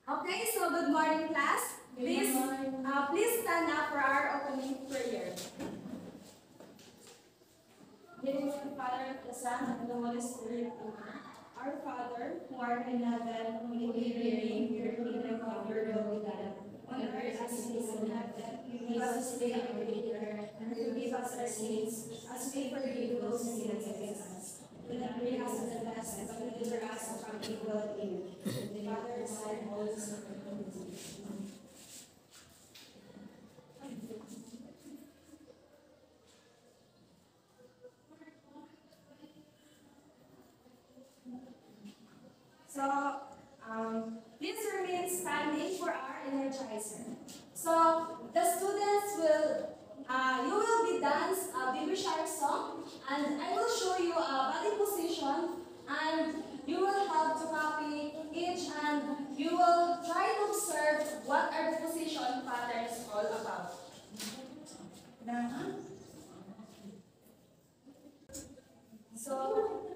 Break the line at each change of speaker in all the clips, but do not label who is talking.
Okay, so good morning, class. Please stand up for our opening prayer. In the name of the Father, the Son, and the Holy Spirit. Amen. Our Father, who art in heaven, hallowed be your name. Your kingdom come, your will be done. On earth as it is in heaven. Give us this day our daily bread, and forgive us our sins, as we forgive those who sin against us. Do not bring us into test, but deliver us from evil. Amen. The Father, the Son, and the Holy Spirit. So, please remain standing for our energizer. So, the students will, you will be dance a Baby Shark song, and I will show you a body position, and you will have to copy each, and you will try to observe what are the position patterns all about.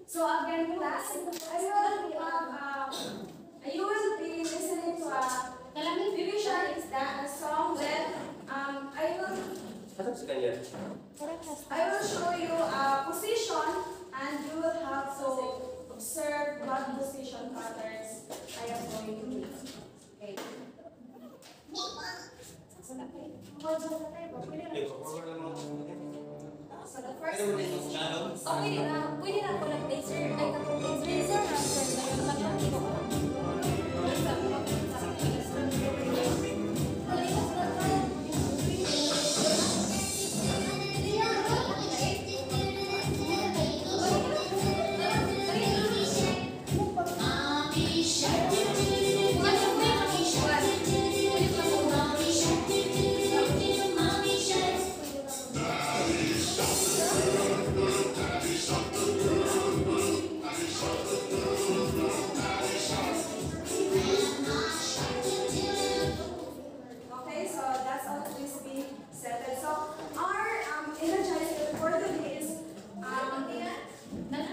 So again, class, you will be listening to a Baby Shark song. Then I will show you a position, and you will have to observe what position patterns I am going to use. Okay. So the first thing is,
Pwede na ako nag-laser. Ay, kapag laser transfer, mayroon lang yung ito ko.
okay, so that's all please be settled. So our energizer for today is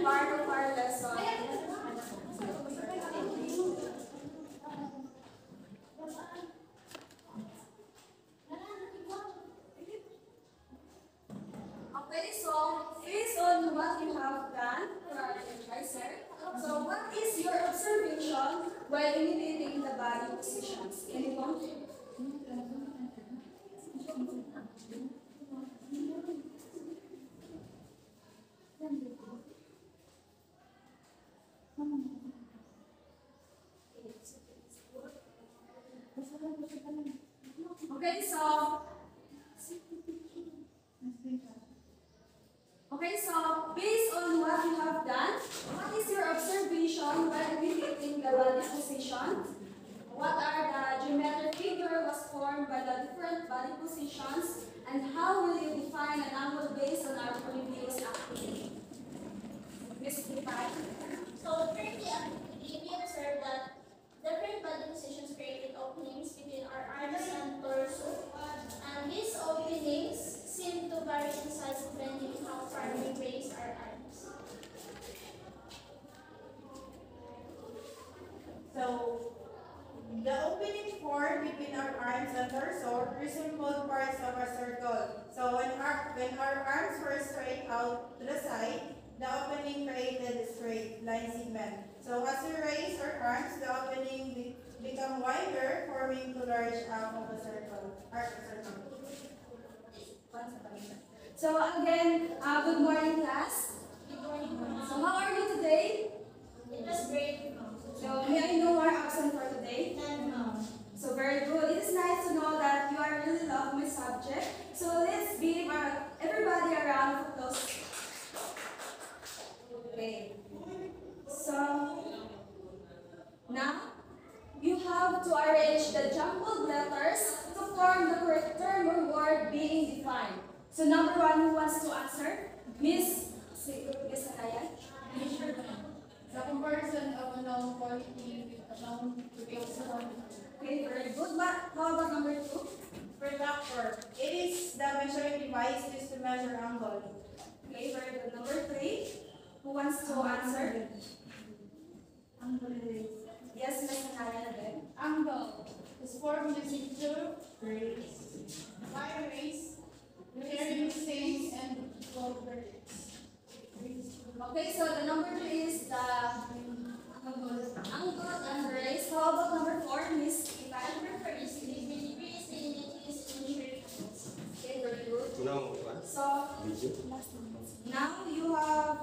part of our lesson. Okay, so based on what you have done for our energizer, so what is your observation while imitating the body positions? Can you come? Okay, so based on what you have done, what is your observation while imitating the body position? What are the geometric figure was formed by the different body positions, and how will you define an angle based on our previous activity? Miss Tiffany?
So, during the activity, we observed that different body positions created openings between our arms and torso, and these openings seem to vary in size depending on how far we raise our arms.
So, the opening formed between our arms and torso resembled parts of a circle. So, when our arms were straight out to the side, the opening created a straight line segment. So, as we raise our arms, the opening become wider, forming to large arc of a circle.
So again, good morning class.
Good morning,
So how are you today?
It was great.
So may I know our absent for today?
And
So very good. It is nice to know that you are really love my subject. So let's give everybody a round of applause. Okay. So now you have to arrange the jumbled letters to form the correct term or word being defined. So number one, who wants to answer? Miss Anaya.
The comparison of a known quantity with a known quantity.
Okay, very good. But how about number two?
Protractor. It is the measuring device used to measure angle.
Okay, very good. Number three, who wants to answer? Yes, Miss Anaya again.
Angle. is formed using two rays, carrying same and equal burdens.
Okay, so the number 2 is the angle and rays. How about number 4, Miss Ivan?
Number 4 is degree is the unit used in measuring angles.
Okay, very good.
Unang one.
So,
Video.
now you have,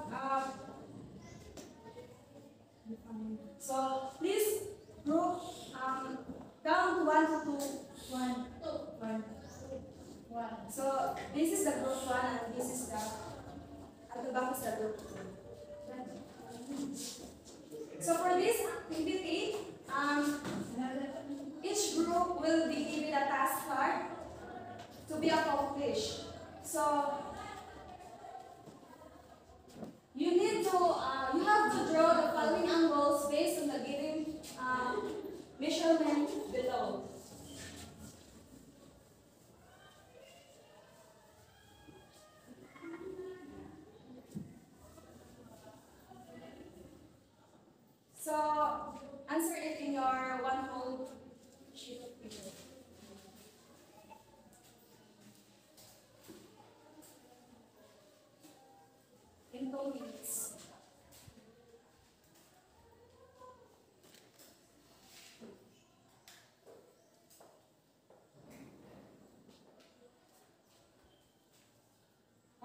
so please group down to 1 to 2.
1,
2.
1, 1.
So, this is the group 1 and this is the, at the back is the group 2. So, for this activity, each group will be given a task card to be accomplished. So, you need to, you have to draw the following angles based on the given measurement below. So, answer it in your one whole sheet of paper. In 2 minutes.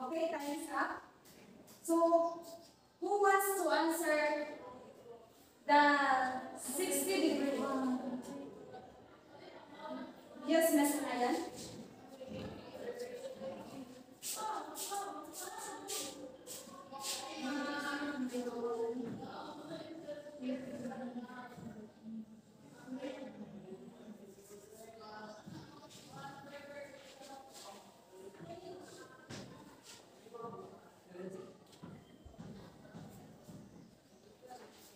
Okay, time is up. So, who wants to answer the 60-degree? Yes, Miss Ryan.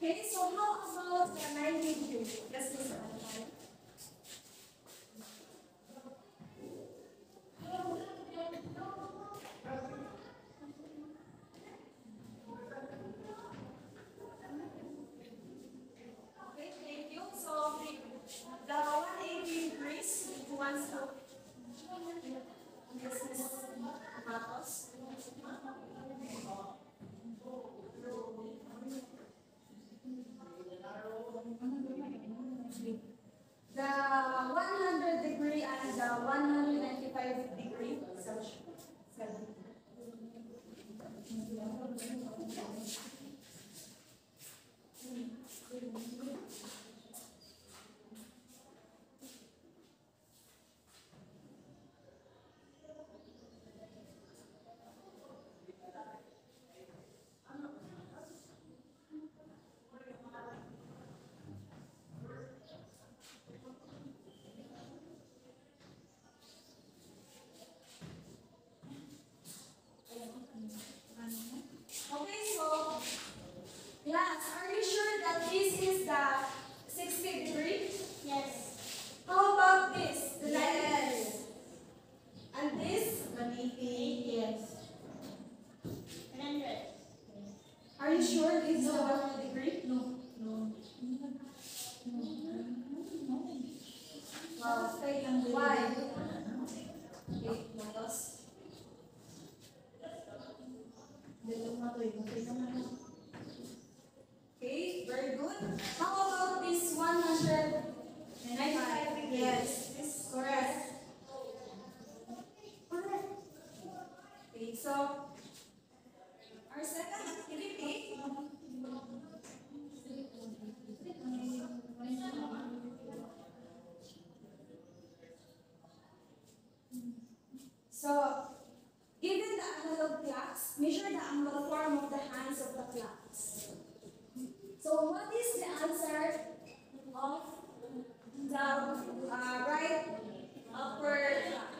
Okay, so how about the 90-degree? Yes, Miss Ryan. Okay, thank you. So, the 180 degrees, who wants to? Yes, Miss Marcos. The 100-degree and the 195-degree section. Okay, so class, are you sure that this is the 60-degree?
Yes.
How about this? The 90? And this?
180, yes.
100.
Are you sure this is the 100-degree?
No, no.
Wow, why? Okay, Marcos. Okay, very good. How about this 195 degrees?
Yes.
This
Correct.
correct. Okay, so our second activity. So, given the analog clocks, measure the angle form of the hands of the clocks. So, what is the answer of the right upper clock?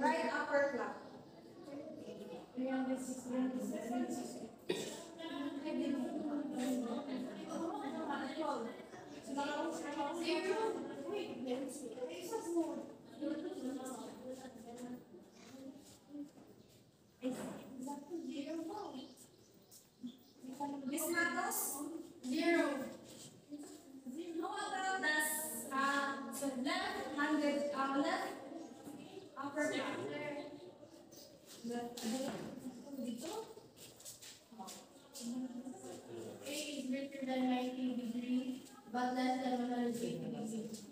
Right upper clock.
0.
Miss Matos?
0. A is greater than 90 degrees, but less than 180 degrees.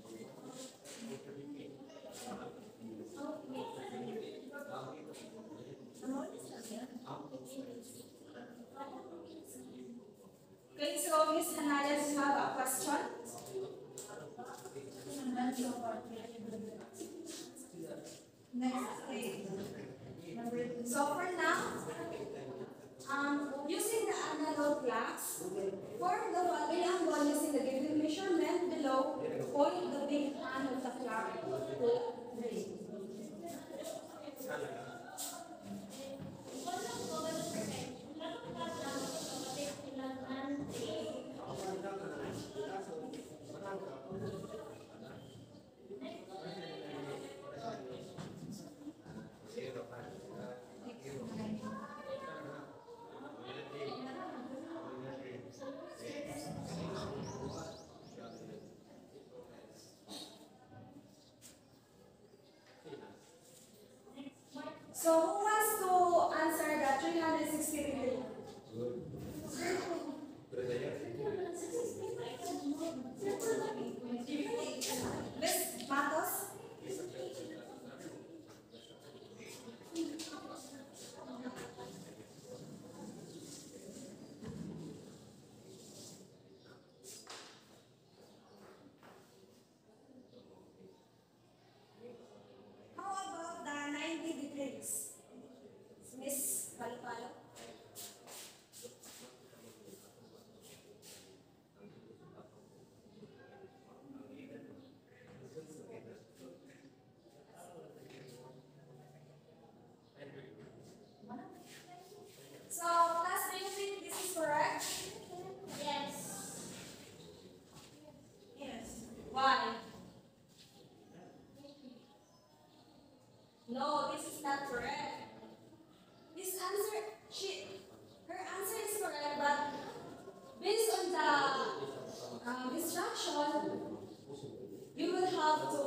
Okay, so Miss Hanaya, do you have a question?
Next page.
So for now, using the analog clocks, form the following angle using the given measurement below. Point the big hand of the clock to three. So who wants to answer the 360 degree? Miss Matos? How about the 90 degrees? Miss Palpalo? So, class, do you think this is correct?
Yes.
Yes.
Why? No, this is not correct. This answer, her answer is correct, but based on the instruction, you will have to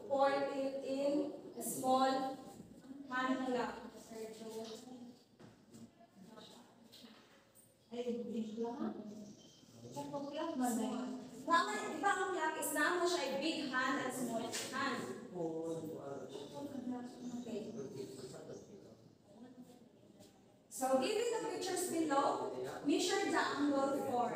point it in a small hand clock. Tama, di ba ang clock is naman siya ay big hand and small hand? Okay. So, given the pictures below, measure the angle for.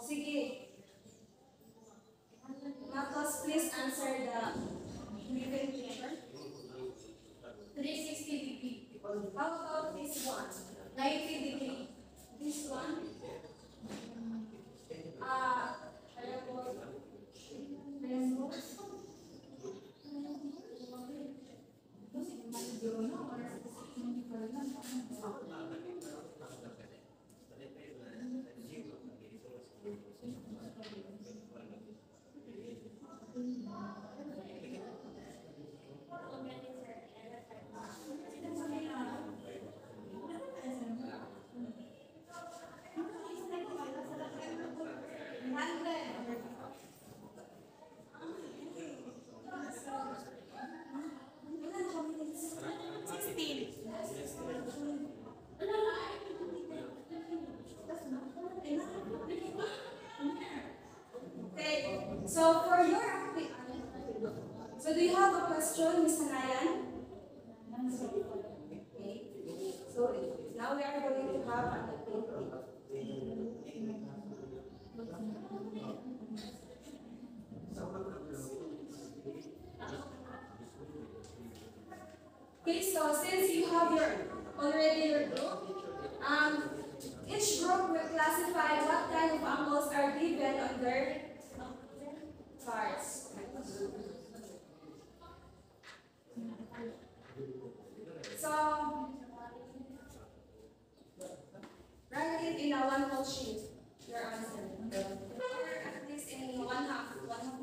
Sige. Marcos, please answer the given picture.
360 degrees.
How about this one?
90 degrees.
This one? Okay, so for your so do you have a question, Ms. Hanayan? Okay, so now we are going to have an activity. Okay, so since you have already your group, each group will classify what kind of angles are given on their cards. So, write it in a one whole sheet, your answer. Or at least in one half na lang.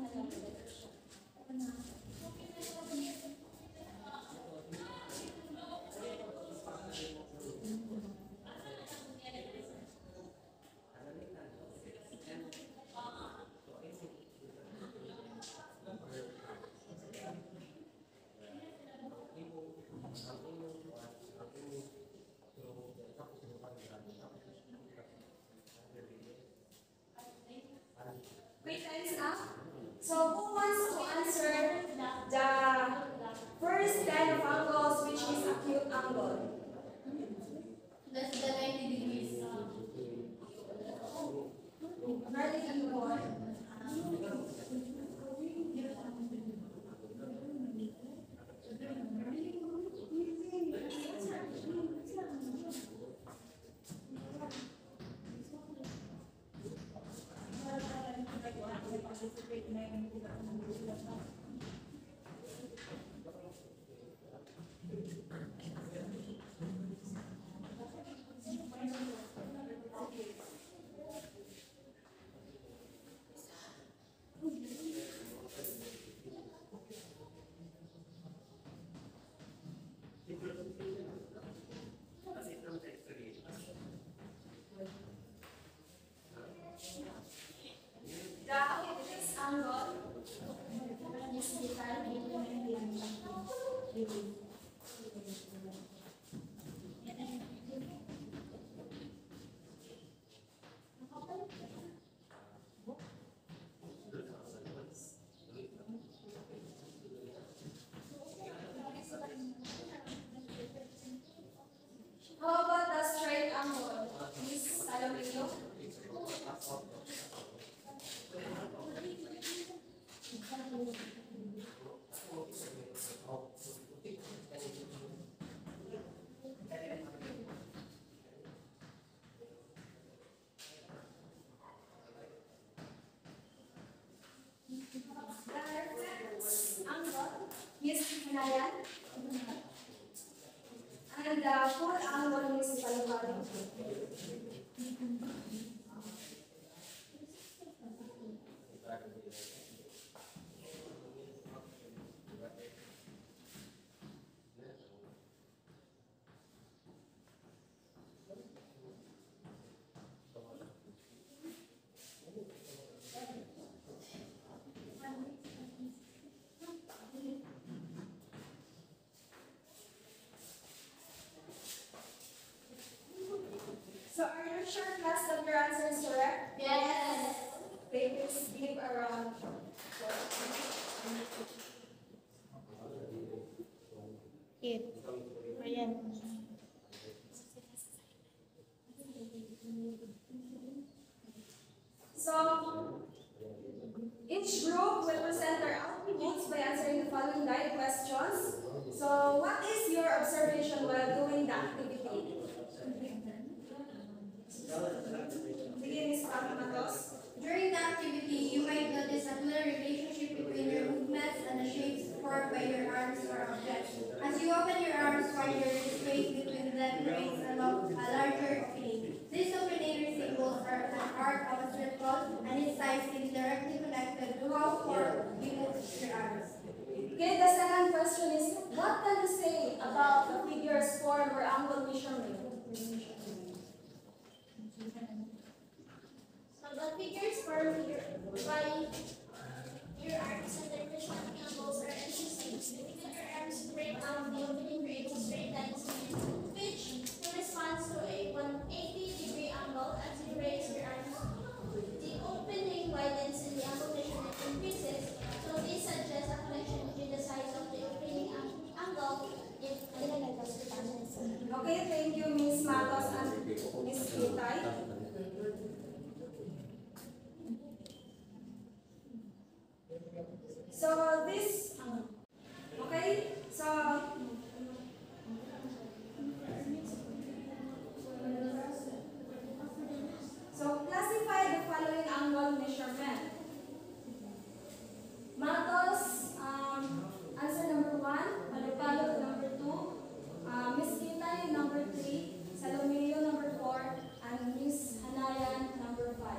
So who wants to answer the first kind of angles, which is acute angle?
Less than 90 degrees.
Ready, more. The acute angle is defined between How about the straight angle? Miss Salomino? Angle, Miss Hinayan. And the full angle, Miss Palomaro. So are you sure, class, that your answer is correct?
Yes.
Okay, please give around. So each group will present their outputs by answering the following guide questions. So what is your observation while doing the activity? Sige, Ms. Matos.
During the activity, you might notice a clear relationship between your movements and the shapes formed by your arms or objects. As you open your arms wider, the space between them creates a larger opening. These opening resembles are an arc of a circle, and its size is directly connected to how far you move your arms.
Okay, the second question is, what can you say about the figures form or angle measurement?
So the figures formed by your arms and their corresponding angles are interesting. Because your arms break down the opening creates a straight line which corresponds to a 180-degree angle. As you raise your arms, the opening widens and the angle measurement increases. So this suggests a connection between the size of the opening angle
Okay, thank you, Ms. Matos and Ms. Kitay. So this, okay, so classify the following angle measurement. Matos, answer number 1, Palopalo number 2, Miss Kitay number 3, Salomeo number 4, and Miss Hanayan number 5.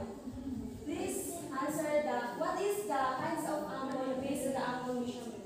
Please answer what is the kinds of angle based on the angle measurement?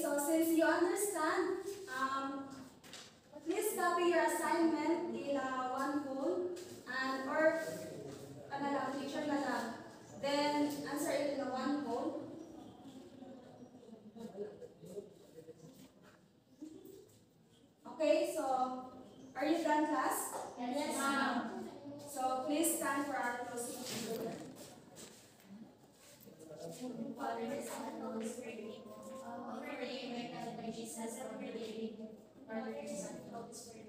so since you understand, please copy your assignment in one phone and or ano lang, picture na lang. Then answer it in a one phone. Okay, so are you done, class?
Yes, ma'am.
So please stand for our closing prayer.
Father, Son, and Holy Spirit. All for the invited by Jesus and for the living. Father, Son, and Holy Spirit.